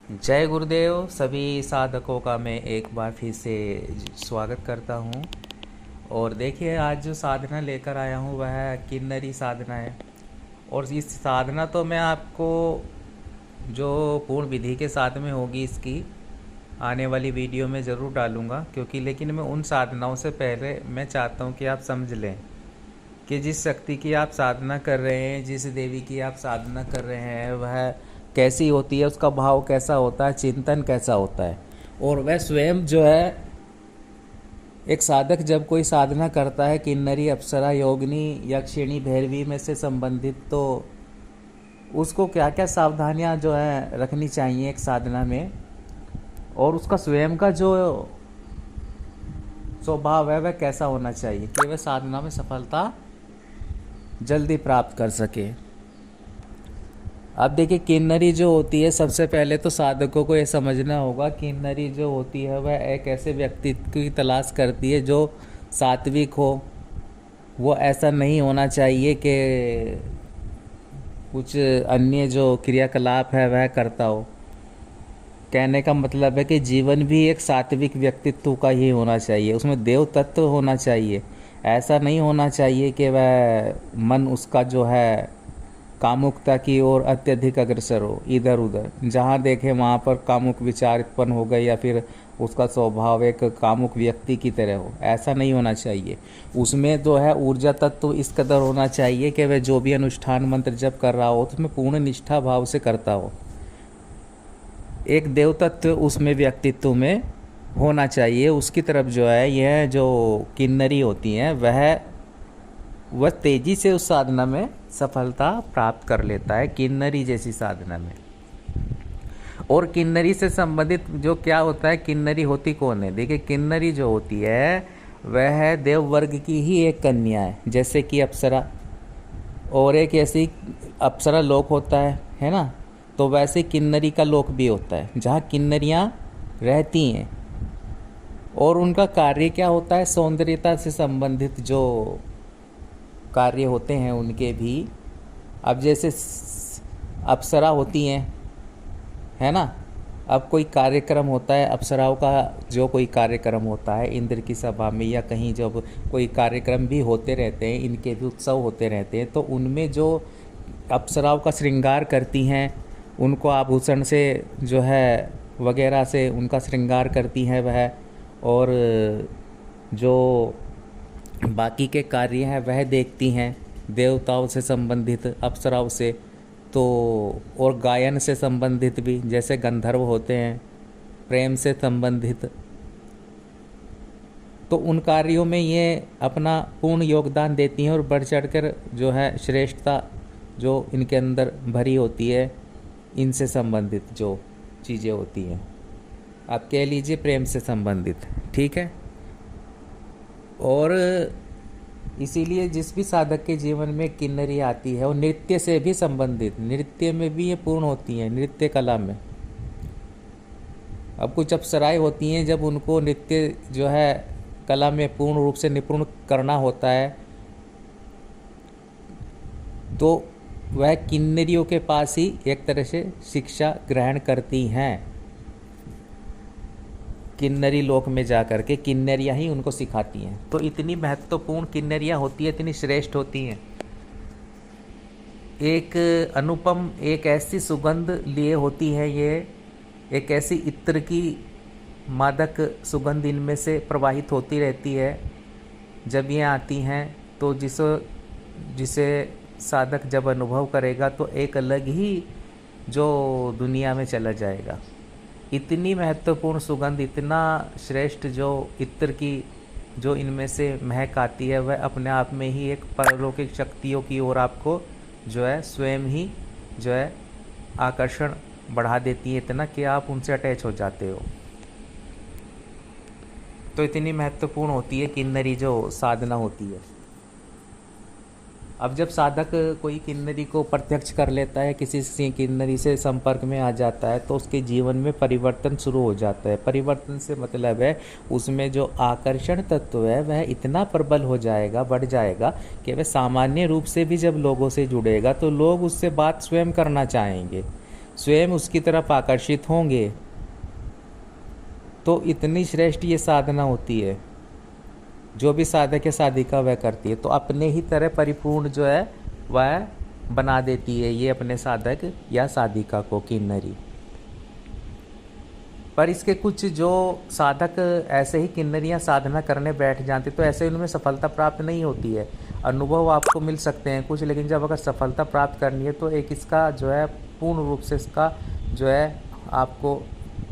जय गुरुदेव। सभी साधकों का मैं एक बार फिर से स्वागत करता हूँ। और देखिए, आज जो साधना लेकर आया हूँ वह किन्नरी साधना है। और इस साधना तो मैं आपको जो पूर्ण विधि के साथ में होगी इसकी आने वाली वीडियो में ज़रूर डालूँगा, क्योंकि लेकिन मैं उन साधनाओं से पहले मैं चाहता हूँ कि आप समझ लें कि जिस शक्ति की आप साधना कर रहे हैं, जिस देवी की आप साधना कर रहे हैं, वह कैसी होती है, उसका भाव कैसा होता है, चिंतन कैसा होता है। और वह स्वयं जो है, एक साधक जब कोई साधना करता है किन्नरी, अप्सरा, योगिनी, यक्षिणी, भैरवी में से संबंधित, तो उसको क्या क्या सावधानियां जो है रखनी चाहिए एक साधना में, और उसका स्वयं का जो स्वभाव है वह कैसा होना चाहिए कि वह साधना में सफलता जल्दी प्राप्त कर सके। अब देखिए, किन्नरी जो होती है, सबसे पहले तो साधकों को ये समझना होगा, किन्नरी जो होती है वह एक ऐसे व्यक्तित्व की तलाश करती है जो सात्विक हो। वो ऐसा नहीं होना चाहिए कि कुछ अन्य जो क्रियाकलाप है वह करता हो। कहने का मतलब है कि जीवन भी एक सात्विक व्यक्तित्व का ही होना चाहिए, उसमें देव तत्व होना चाहिए। ऐसा नहीं होना चाहिए कि वह मन उसका जो है कामुकता की ओर अत्यधिक अग्रसर हो, इधर उधर जहाँ देखे वहाँ पर कामुक विचार उत्पन्न हो गए, या फिर उसका स्वभाव एक कामुक व्यक्ति की तरह हो। ऐसा नहीं होना चाहिए। उसमें जो है ऊर्जा तत्व इस कदर होना चाहिए कि वह जो भी अनुष्ठान मंत्र जप कर रहा हो तो उसमें पूर्ण निष्ठा भाव से करता हो। एक देव तत्व उसमें व्यक्तित्व में होना चाहिए। उसकी तरफ जो है, यह जो किन्नरी होती हैं वह तेजी से उस साधना में सफलता प्राप्त कर लेता है, किन्नरी जैसी साधना में। और किन्नरी से संबंधित जो क्या होता है, किन्नरी होती कौन है? देखिए, किन्नरी जो होती है वह देव वर्ग की ही एक कन्या है, जैसे कि अप्सरा। और एक ऐसी अप्सरा लोक होता है ना, तो वैसे किन्नरी का लोक भी होता है जहाँ किन्नरियाँ रहती हैं। और उनका कार्य क्या होता है? सौंदर्यता से संबंधित जो कार्य होते हैं उनके भी। अब जैसे अप्सरा होती हैं, है ना, अब कोई कार्यक्रम होता है अप्सराओं का, जो कोई कार्यक्रम होता है इंद्र की सभा में या कहीं, जब कोई कार्यक्रम भी होते रहते हैं, इनके भी उत्सव होते रहते हैं, तो उनमें जो अप्सराओं का श्रृंगार करती हैं, उनको आभूषण से जो है वगैरह से उनका श्रृंगार करती हैं वह। और जो बाकी के कार्य हैं वह देखती हैं, देवताओं से संबंधित, अप्सराओं से, तो और गायन से संबंधित भी, जैसे गंधर्व होते हैं, प्रेम से संबंधित, तो उन कार्यों में ये अपना पूर्ण योगदान देती हैं। और बढ़ चढ़कर जो है श्रेष्ठता जो इनके अंदर भरी होती है, इनसे संबंधित जो चीज़ें होती हैं, आप कह लीजिए प्रेम से संबंधित, ठीक है। और इसीलिए जिस भी साधक के जीवन में किन्नरी आती है, और नृत्य से भी संबंधित, नृत्य में भी ये पूर्ण होती हैं, नृत्य कला में। अब कुछ अप्सराएं होती हैं, जब उनको नृत्य जो है कला में पूर्ण रूप से निपुण करना होता है, तो वह किन्नरियों के पास ही एक तरह से शिक्षा ग्रहण करती हैं। किन्नरी लोक में जा कर के किन्नरियाँ ही उनको सिखाती हैं। तो इतनी महत्वपूर्ण किन्नरियाँ होती हैं, इतनी श्रेष्ठ होती हैं। एक अनुपम, एक ऐसी सुगंध लिए होती है ये, एक ऐसी इत्र की मादक सुगंध इनमें से प्रवाहित होती रहती है। जब ये आती हैं तो जिसे साधक जब अनुभव करेगा तो एक अलग ही जो दुनिया में चला जाएगा। इतनी महत्वपूर्ण सुगंध, इतना श्रेष्ठ जो इत्र की जो इनमें से महक आती है, वह अपने आप में ही एक परलौकिक शक्तियों की ओर आपको जो है स्वयं ही जो है आकर्षण बढ़ा देती है, इतना कि आप उनसे अटैच हो जाते हो। तो इतनी महत्वपूर्ण होती है किन्नरी जो साधना होती है। अब जब साधक कोई किन्नरी को प्रत्यक्ष कर लेता है, किसी से किन्नरी से संपर्क में आ जाता है, तो उसके जीवन में परिवर्तन शुरू हो जाता है। परिवर्तन से मतलब है उसमें जो आकर्षण तत्व है वह इतना प्रबल हो जाएगा, बढ़ जाएगा कि वह सामान्य रूप से भी जब लोगों से जुड़ेगा तो लोग उससे बात स्वयं करना चाहेंगे। स्वयं उसकी तरफ आकर्षित होंगे, तो इतनी श्रेष्ठ ये साधना होती है। जो भी साधक या साधिका वह करती है तो अपने ही तरह परिपूर्ण जो है वह बना देती है ये अपने साधक या साधिका को, किन्नरी। पर इसके कुछ जो साधक ऐसे ही किन्नरियाँ साधना करने बैठ जाते तो ऐसे उनमें सफलता प्राप्त नहीं होती है। अनुभव आपको मिल सकते हैं कुछ, लेकिन जब अगर सफलता प्राप्त करनी है तो एक इसका जो है पूर्ण रूप से इसका जो है आपको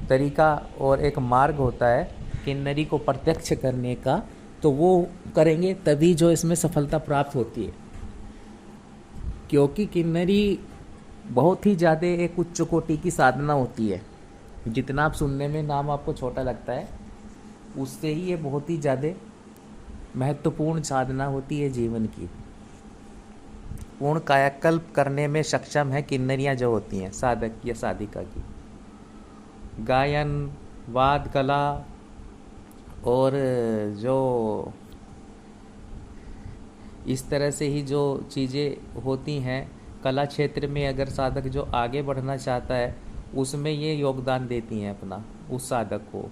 तरीका और एक मार्ग होता है किन्नरी को प्रत्यक्ष करने का, तो वो करेंगे तभी जो इसमें सफलता प्राप्त होती है। क्योंकि किन्नरी बहुत ही ज़्यादा एक उच्च कोटि की साधना होती है। जितना आप सुनने में नाम आपको छोटा लगता है, उससे ही ये बहुत ही ज़्यादा महत्वपूर्ण साधना होती है जीवन की। पूर्ण कायाकल्प करने में सक्षम है किन्नरियाँ जो होती हैं साधक या साधिका की। गायन, वाद कला और जो इस तरह से ही जो चीज़ें होती हैं कला क्षेत्र में, अगर साधक जो आगे बढ़ना चाहता है उसमें ये योगदान देती हैं अपना, उस साधक को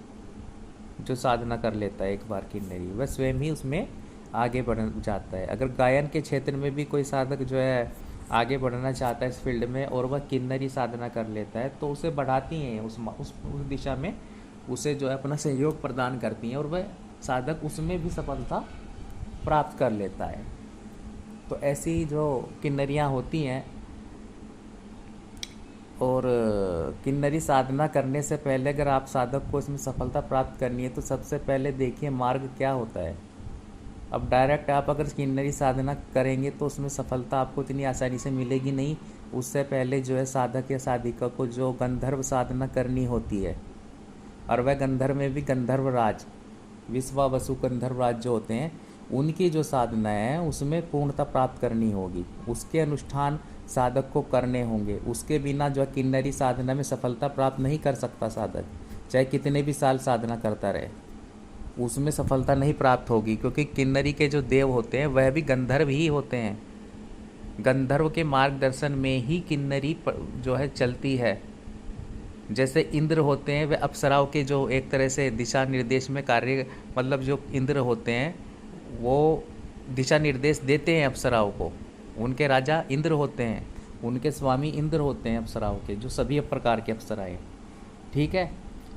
जो साधना कर लेता है एक बार किन्नरी, वह स्वयं ही उसमें आगे बढ़ जाता है। अगर गायन के क्षेत्र में भी कोई साधक जो है आगे बढ़ना चाहता है इस फील्ड में और वह किन्नरी साधना कर लेता है तो उसे बढ़ाती हैं उस दिशा में, उसे जो है अपना सहयोग प्रदान करती हैं और वह साधक उसमें भी सफलता प्राप्त कर लेता है। तो ऐसी जो किन्नरियाँ होती हैं, और किन्नरी साधना करने से पहले अगर आप साधक को इसमें सफलता प्राप्त करनी है तो सबसे पहले देखिए मार्ग क्या होता है। अब डायरेक्ट आप अगर किन्नरी साधना करेंगे तो उसमें सफलता आपको इतनी आसानी से मिलेगी नहीं। उससे पहले जो है साधक या साधिका को जो गंधर्व साधना करनी होती है, और वह गंधर्व में भी गंधर्व राज, विश्वावसु गंधर्व राज जो होते हैं उनकी जो साधना है उसमें पूर्णता प्राप्त करनी होगी। उसके अनुष्ठान साधक को करने होंगे। उसके बिना जो किन्नरी साधना में सफलता प्राप्त नहीं कर सकता साधक, चाहे कितने भी साल साधना करता रहे, उसमें सफलता नहीं प्राप्त होगी। क्योंकि किन्नरी के जो देव होते हैं वह भी गंधर्व ही होते हैं। गंधर्व के मार्गदर्शन में ही किन्नरी जो है चलती है। जैसे इंद्र होते हैं वे अप्सराओं के जो एक तरह से दिशा निर्देश में कार्य, मतलब जो इंद्र होते हैं वो दिशा निर्देश देते हैं अप्सराओं को। उनके राजा इंद्र होते हैं, उनके स्वामी इंद्र होते हैं अप्सराओं के, जो सभी प्रकार के अप्सराएं, ठीक है।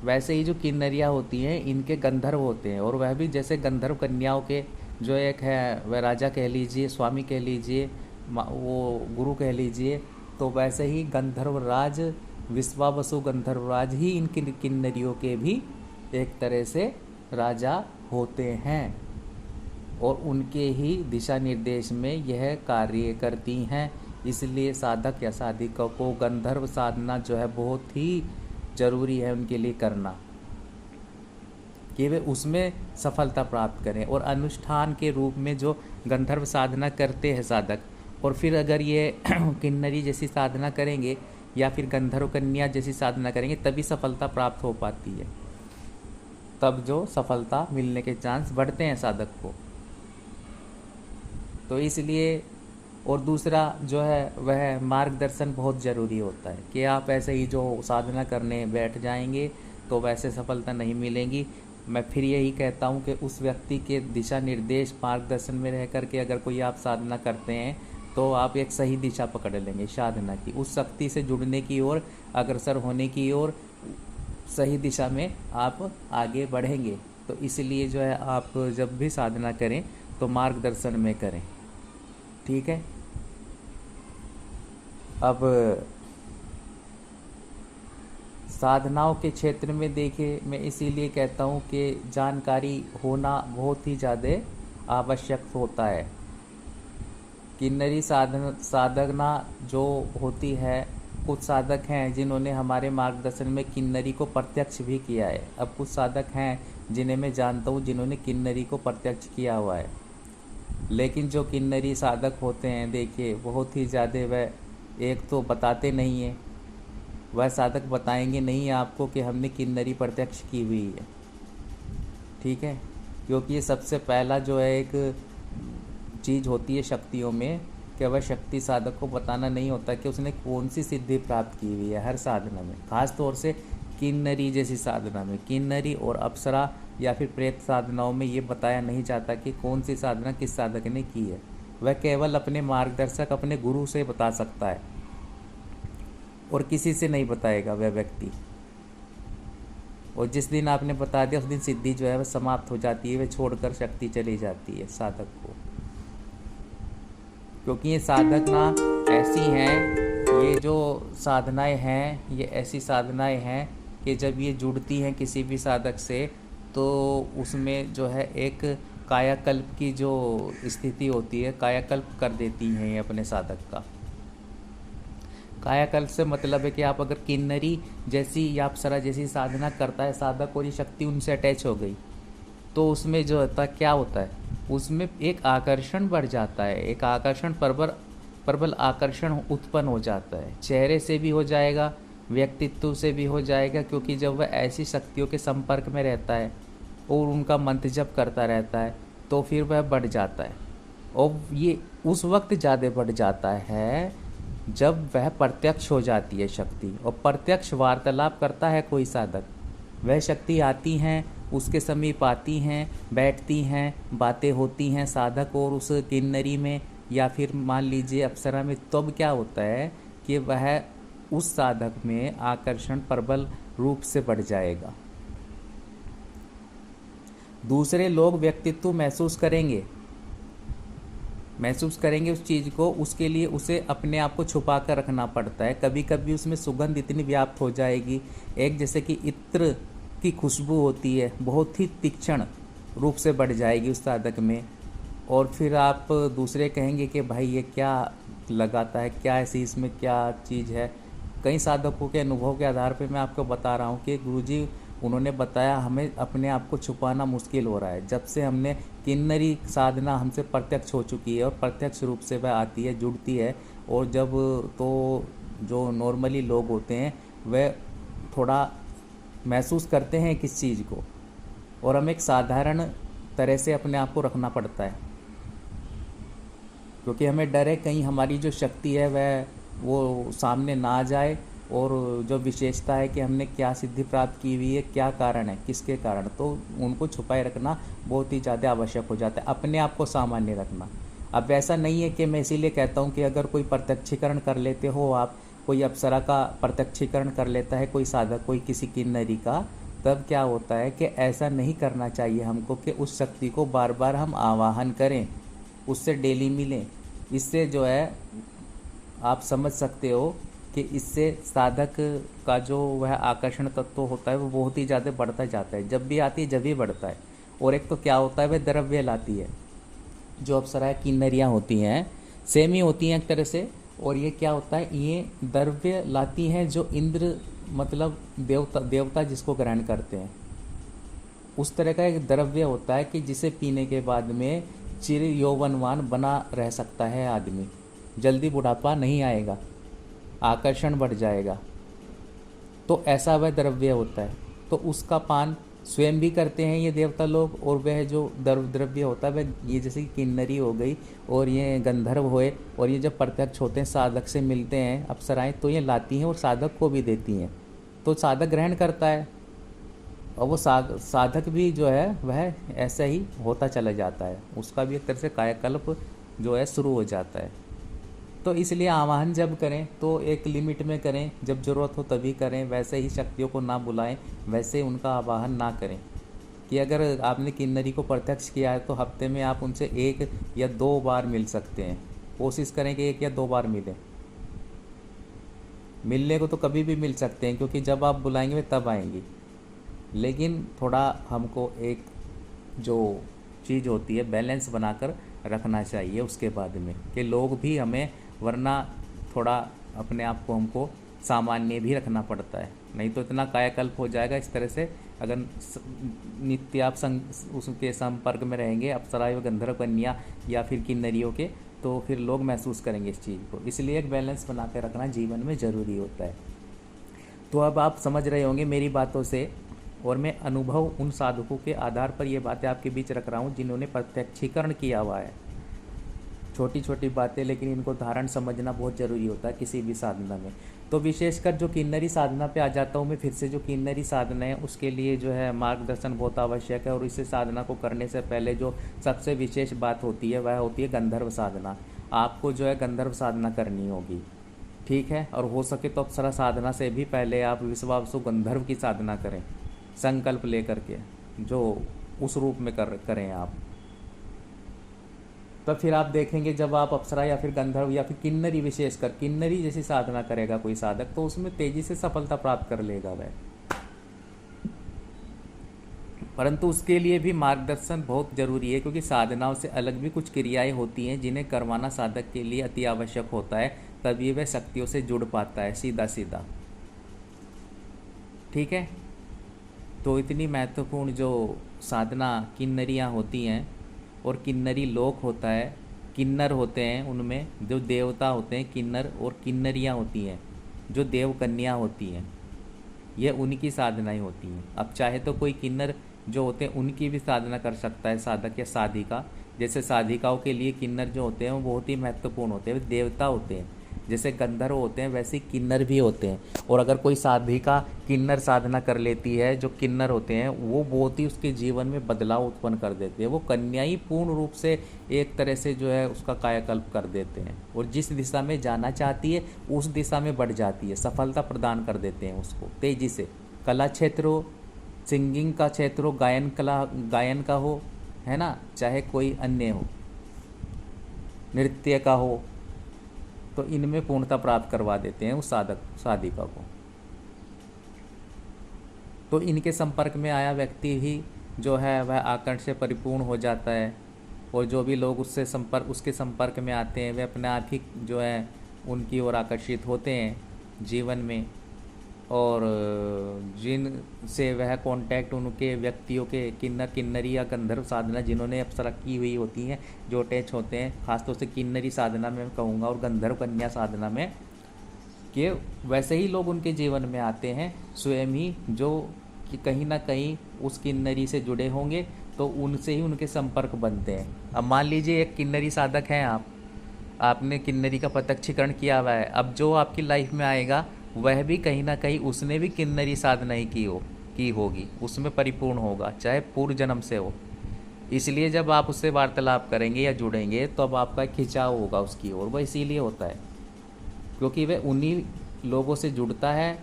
वैसे ही जो किन्नरियाँ होती हैं इनके गंधर्व होते हैं, और वह भी जैसे गंधर्व कन्याओं के जो एक है वह राजा कह लीजिए, स्वामी कह लीजिए, वो गुरु कह लीजिए, तो वैसे ही गंधर्व राज, विश्वावसु गंधर्व राज ही इन किन्नरियों के भी एक तरह से राजा होते हैं, और उनके ही दिशा निर्देश में यह कार्य करती हैं। इसलिए साधक या साधिका को गंधर्व साधना जो है बहुत ही ज़रूरी है उनके लिए करना, कि वे उसमें सफलता प्राप्त करें। और अनुष्ठान के रूप में जो गंधर्व साधना करते हैं साधक, और फिर अगर ये किन्नरी जैसी साधना करेंगे या फिर गंधर्व कन्या जैसी साधना करेंगे तभी सफलता प्राप्त हो पाती है, तब जो सफलता मिलने के चांस बढ़ते हैं साधक को। तो इसलिए, और दूसरा जो है वह मार्गदर्शन बहुत ज़रूरी होता है, कि आप ऐसे ही जो साधना करने बैठ जाएंगे तो वैसे सफलता नहीं मिलेगी। मैं फिर यही कहता हूँ कि उस व्यक्ति के दिशा निर्देश मार्गदर्शन में रह कर के अगर कोई आप साधना करते हैं तो आप एक सही दिशा पकड़ लेंगे साधना की, उस शक्ति से जुड़ने की ओर, अग्रसर होने की ओर, सही दिशा में आप आगे बढ़ेंगे। तो इसलिए जो है आप जब भी साधना करें तो मार्गदर्शन में करें, ठीक है। अब साधनाओं के क्षेत्र में देखिए, मैं इसीलिए कहता हूँ कि जानकारी होना बहुत ही ज़्यादा आवश्यक होता है। किन्नरी साधना जो होती है, कुछ साधक हैं जिन्होंने हमारे मार्गदर्शन में किन्नरी को प्रत्यक्ष भी किया है। अब कुछ साधक हैं जिन्हें मैं जानता हूँ जिन्होंने किन्नरी को प्रत्यक्ष किया हुआ है, लेकिन जो किन्नरी साधक होते हैं देखिए बहुत ही ज़्यादा, वह एक तो बताते नहीं हैं, वह साधक बताएंगे नहीं आपको कि हमने किन्नरी प्रत्यक्ष की हुई है, ठीक है। क्योंकि ये सबसे पहला जो है एक चीज़ होती है शक्तियों में, कि वह शक्ति साधक को बताना नहीं होता कि उसने कौन सी सिद्धि प्राप्त की हुई है हर साधना में। खास तौर से किन्नरी जैसी साधना में, किन्नरी और अप्सरा या फिर प्रेत साधनाओं में ये बताया नहीं जाता कि कौन सी साधना किस साधक ने की है। वह केवल अपने मार्गदर्शक अपने गुरु से बता सकता है और किसी से नहीं बताएगा वह व्यक्ति। और जिस दिन आपने बता दिया उस दिन सिद्धि जो है वह समाप्त हो जाती है, वह छोड़कर शक्ति चली जाती है साधक को। क्योंकि ये साधना ऐसी हैं, ये जो साधनाएं हैं ये ऐसी साधनाएं हैं कि जब ये जुड़ती हैं किसी भी साधक से तो उसमें जो है एक कायाकल्प की जो स्थिति होती है, कायाकल्प कर देती हैं ये अपने साधक का। कायाकल्प से मतलब है कि आप अगर किन्नरी जैसी या अप्सरा जैसी साधना करता है साधक और ये शक्ति उनसे अटैच हो गई तो उसमें जो होता है क्या होता है, उसमें एक आकर्षण बढ़ जाता है, एक आकर्षण प्रबल आकर्षण उत्पन्न हो जाता है। चेहरे से भी हो जाएगा, व्यक्तित्व से भी हो जाएगा, क्योंकि जब वह ऐसी शक्तियों के संपर्क में रहता है और उनका मंत्र जप करता रहता है तो फिर वह बढ़ जाता है। और ये उस वक्त ज़्यादा बढ़ जाता है जब वह प्रत्यक्ष हो जाती है शक्ति, और प्रत्यक्ष वार्तालाप करता है कोई साधक, वह शक्ति आती हैं उसके समीप आती हैं, बैठती हैं, बातें होती हैं साधक और उस किन्नरी में या फिर मान लीजिए अप्सरा में। तब क्या होता है कि वह उस साधक में आकर्षण प्रबल रूप से बढ़ जाएगा। दूसरे लोग व्यक्तित्व महसूस करेंगे उस चीज़ को, उसके लिए उसे अपने आप को छुपा कर रखना पड़ता है। कभी कभी उसमें सुगंध इतनी व्याप्त हो जाएगी, एक जैसे कि इत्र की खुशबू होती है, बहुत ही तीक्ष्ण रूप से बढ़ जाएगी उस साधक में। और फिर आप दूसरे कहेंगे कि भाई ये क्या लगाता है, क्या ऐसी इसमें क्या चीज़ है। कई साधकों के अनुभव के आधार पर मैं आपको बता रहा हूँ कि गुरुजी उन्होंने बताया हमें अपने आप को छुपाना मुश्किल हो रहा है। जब से हमने किन्नरी साधना हमसे प्रत्यक्ष हो चुकी है और प्रत्यक्ष रूप से वह आती है, जुड़ती है, और जब तो जो नॉर्मली लोग होते हैं वह थोड़ा महसूस करते हैं किस चीज़ को, और हमें एक साधारण तरह से अपने आप को रखना पड़ता है, क्योंकि हमें डर है कहीं हमारी जो शक्ति है वह वो सामने ना आ जाए, और जो विशेषता है कि हमने क्या सिद्धि प्राप्त की हुई है, क्या कारण है, किसके कारण, तो उनको छुपाए रखना बहुत ही ज़्यादा आवश्यक हो जाता है, अपने आप को सामान्य रखना। अब ऐसा नहीं है कि मैं इसीलिए कहता हूँ कि अगर कोई प्रत्यक्षीकरण कर लेते हो आप, कोई अप्सरा का प्रत्यक्षीकरण कर लेता है कोई साधक, कोई किसी किन्नरी का, तब क्या होता है कि ऐसा नहीं करना चाहिए हमको कि उस शक्ति को बार बार हम आवाहन करें, उससे डेली मिलें। इससे जो है आप समझ सकते हो कि इससे साधक का जो वह आकर्षण तत्व होता है वो बहुत ही ज़्यादा बढ़ता जाता है, जब भी आती है जब भी बढ़ता है। और एक तो क्या होता है वह द्रव्य लाती है, जो अप्सराएं किन्नरियाँ होती हैं सेम ही होती हैं एक तरह से, और ये क्या होता है ये द्रव्य लाती हैं जो इंद्र मतलब देवता जिसको ग्रहण करते हैं, उस तरह का एक द्रव्य होता है कि जिसे पीने के बाद में चिर यौवनवान बना रह सकता है आदमी, जल्दी बुढ़ापा नहीं आएगा, आकर्षण बढ़ जाएगा। तो ऐसा वह द्रव्य होता है, तो उसका पान स्वयं भी करते हैं ये देवता लोग, और वह जो द्रव्य होता है वह ये जैसे किन्नरी हो गई और ये गंधर्व हुए, और ये जब प्रत्यक्ष होते हैं साधक से मिलते हैं अप्सराएं तो ये लाती हैं और साधक को भी देती हैं, तो साधक ग्रहण करता है, और वो साधक भी जो है वह ऐसा ही होता चला जाता है, उसका भी एक तरह से कायाकल्प जो है शुरू हो जाता है। तो इसलिए आवाहन जब करें तो एक लिमिट में करें, जब ज़रूरत हो तभी करें, वैसे ही शक्तियों को ना बुलाएं, वैसे उनका आवाहन ना करें। कि अगर आपने किन्नरी को प्रत्यक्ष किया है तो हफ्ते में आप उनसे 1 या 2 बार मिल सकते हैं, कोशिश करें कि 1 या 2 बार मिलें। मिलने को तो कभी भी मिल सकते हैं, क्योंकि जब आप बुलाएंगे वे तब आएंगी, लेकिन थोड़ा हमको एक जो चीज़ होती है बैलेंस बनाकर रखना चाहिए उसके बाद में, कि लोग भी हमें, वरना थोड़ा अपने आप को हमको सामान्य भी रखना पड़ता है, नहीं तो इतना कायाकल्प हो जाएगा इस तरह से। अगर नित्य आप उसके संपर्क में रहेंगे अप्सरा व गंधर्व कन्या या फिर किन्नरियों के, तो फिर लोग महसूस करेंगे इस चीज़ को। इसलिए एक बैलेंस बना के रखना जीवन में ज़रूरी होता है। तो अब आप समझ रहे होंगे मेरी बातों से, और मैं अनुभव उन साधकों के आधार पर ये बातें आपके बीच रख रहा हूँ जिन्होंने प्रत्यक्षीकरण किया हुआ है। छोटी छोटी बातें, लेकिन इनको धारण समझना बहुत ज़रूरी होता है किसी भी साधना में। तो विशेषकर जो किन्नरी साधना पे आ जाता हूँ मैं फिर से। जो किन्नरी साधना है उसके लिए जो है मार्गदर्शन बहुत आवश्यक है, और इस साधना को करने से पहले जो सबसे विशेष बात होती है वह होती है गंधर्व साधना। आपको जो है गंधर्व साधना करनी होगी, ठीक है। और हो सके तो अप्सरा साधना से भी पहले आप विश्वावसु गंधर्व की साधना करें, संकल्प लेकर के, जो उस रूप में करें आप। तो फिर आप देखेंगे जब आप अप्सरा या फिर गंधर्व या फिर किन्नरी, विशेषकर किन्नरी जैसी साधना करेगा कोई साधक, तो उसमें तेजी से सफलता प्राप्त कर लेगा वह। परंतु उसके लिए भी मार्गदर्शन बहुत जरूरी है, क्योंकि साधनाओं से अलग भी कुछ क्रियाएं होती हैं जिन्हें करवाना साधक के लिए अति आवश्यक होता है, तभी वह शक्तियों से जुड़ पाता है सीधा सीधा, ठीक है। तो इतनी महत्वपूर्ण जो साधना किन्नरियाँ होती हैं, और किन्नरी लोक होता है, किन्नर होते हैं उनमें जो देवता होते हैं किन्नर, और किन्नरियाँ होती हैं जो देव कन्या होती हैं, यह उनकी साधनाएं होती हैं। अब चाहे तो कोई किन्नर जो होते हैं उनकी भी साधना कर सकता है साधक या साधिका। जैसे साधिकाओं के लिए किन्नर जो होते हैं वो बहुत ही महत्वपूर्ण होते हैं, वे देवता होते हैं। जैसे गंधर्व होते हैं वैसे ही किन्नर भी होते हैं। और अगर कोई साधिका किन्नर साधना कर लेती है, जो किन्नर होते हैं वो बहुत ही उसके जीवन में बदलाव उत्पन्न कर देते हैं। वो कन्या ही पूर्ण रूप से एक तरह से जो है उसका कायाकल्प कर देते हैं, और जिस दिशा में जाना चाहती है उस दिशा में बढ़ जाती है, सफलता प्रदान कर देते हैं उसको तेजी से। कला क्षेत्र हो, सिंगिंग का क्षेत्र हो, गायन का हो, है ना, चाहे कोई अन्य हो, नृत्य का हो, तो इनमें पूर्णता प्राप्त करवा देते हैं उस साधक साधिका को। तो इनके संपर्क में आया व्यक्ति ही जो है वह आकर्षण से परिपूर्ण हो जाता है, और जो भी लोग उसके संपर्क में आते हैं वे अपने आप ही जो है उनकी ओर आकर्षित होते हैं जीवन में। और जिन से वह कांटेक्ट उनके व्यक्तियों के किन्नर किन्नरी या गंधर्व साधना जिन्होंने अप्सरा की हुई होती हैं जो अटैच होते हैं, खासतौर से किन्नरी साधना में मैं कहूँगा और गंधर्व कन्या साधना में, कि वैसे ही लोग उनके जीवन में आते हैं स्वयं ही, जो कि कहीं ना कहीं उस किन्नरी से जुड़े होंगे, तो उनसे ही उनके संपर्क बनते हैं। अब मान लीजिए एक किन्नरी साधक हैं आप, आपने किन्नरी का प्रत्यक्षीकरण किया हुआ है, अब जो आपकी लाइफ में आएगा वह भी कहीं ना कहीं उसने भी किन्नरी साधना ही की होगी, उसमें परिपूर्ण होगा, चाहे पूर्व जन्म से हो। इसलिए जब आप उससे वार्तालाप करेंगे या जुड़ेंगे तो अब आपका खिंचाव होगा उसकी ओर। वह इसीलिए होता है क्योंकि वह उन्हीं लोगों से जुड़ता है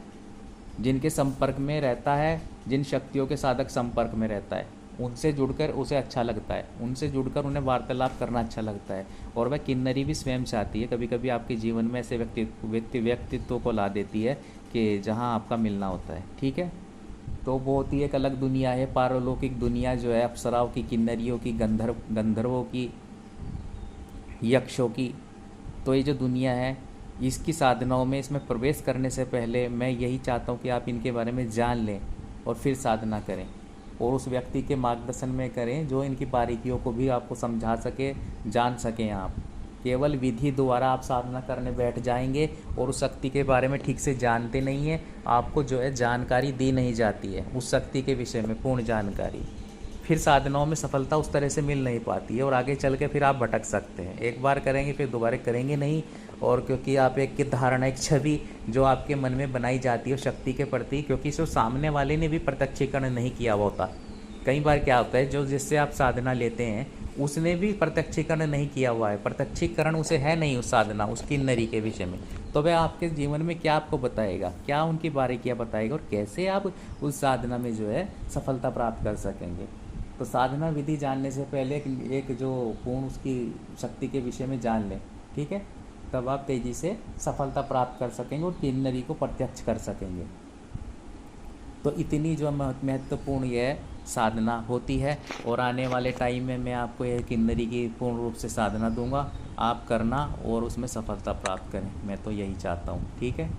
जिनके संपर्क में रहता है, जिन शक्तियों के साधक संपर्क में रहता है, उनसे जुड़कर उसे अच्छा लगता है, उनसे जुड़कर उन्हें वार्तालाप करना अच्छा लगता है। और वह किन्नरी भी स्वयं चाहती है, कभी कभी आपके जीवन में ऐसे व्यक्तित्व को ला देती है कि जहाँ आपका मिलना होता है, ठीक है। तो बहुत ही एक अलग दुनिया है, पारलौकिक दुनिया जो है अप्सराओं की, किन्नरियों की, गंधर्वों की, यक्षों की। तो ये जो दुनिया है इसकी साधनाओं में, इसमें प्रवेश करने से पहले मैं यही चाहता हूँ कि आप इनके बारे में जान लें और फिर साधना करें, और उस व्यक्ति के मार्गदर्शन में करें जो इनकी बारीकियों को भी आपको समझा सके, जान सकें आप। केवल विधि द्वारा आप साधना करने बैठ जाएंगे और उस शक्ति के बारे में ठीक से जानते नहीं हैं, आपको जो है जानकारी दी नहीं जाती है उस शक्ति के विषय में पूर्ण जानकारी, फिर साधनाओं में सफलता उस तरह से मिल नहीं पाती है, और आगे चल के फिर आप भटक सकते हैं। एक बार करेंगे फिर दोबारा करेंगे नहीं, और क्योंकि आप एक धारणा, एक छवि जो आपके मन में बनाई जाती है शक्ति के प्रति, क्योंकि इसको सामने वाले ने भी प्रत्यक्षीकरण नहीं किया हुआ होता। कई बार क्या होता है, जो जिससे आप साधना लेते हैं उसने भी प्रत्यक्षीकरण नहीं किया हुआ है, प्रत्यक्षीकरण उसे है नहीं उस साधना, उस किन्नरी के विषय में, तो वह आपके जीवन में क्या आपको बताएगा, क्या उनकी बारीकियाँ बताएगा, और कैसे आप उस साधना में जो है सफलता प्राप्त कर सकेंगे। तो साधना विधि जानने से पहले एक जो पूर्ण उसकी शक्ति के विषय में जान लें, ठीक है, तब आप तेज़ी से सफलता प्राप्त कर सकेंगे और किन्नरी को प्रत्यक्ष कर सकेंगे। तो इतनी जो महत्वपूर्ण यह साधना होती है, और आने वाले टाइम में मैं आपको यह किन्नरी की पूर्ण रूप से साधना दूंगा, आप करना और उसमें सफलता प्राप्त करें, मैं तो यही चाहता हूँ, ठीक है।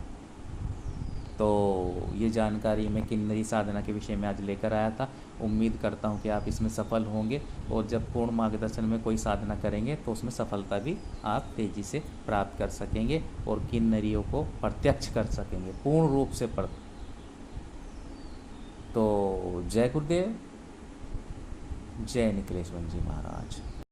तो ये जानकारी मैं किन्नरी साधना के विषय में आज लेकर आया था। उम्मीद करता हूँ कि आप इसमें सफल होंगे, और जब पूर्ण मार्गदर्शन में कोई साधना करेंगे तो उसमें सफलता भी आप तेज़ी से प्राप्त कर सकेंगे और किन्नरियों को प्रत्यक्ष कर सकेंगे पूर्ण रूप से। तो जय गुरुदेव, जय निकलेश्वर जी महाराज।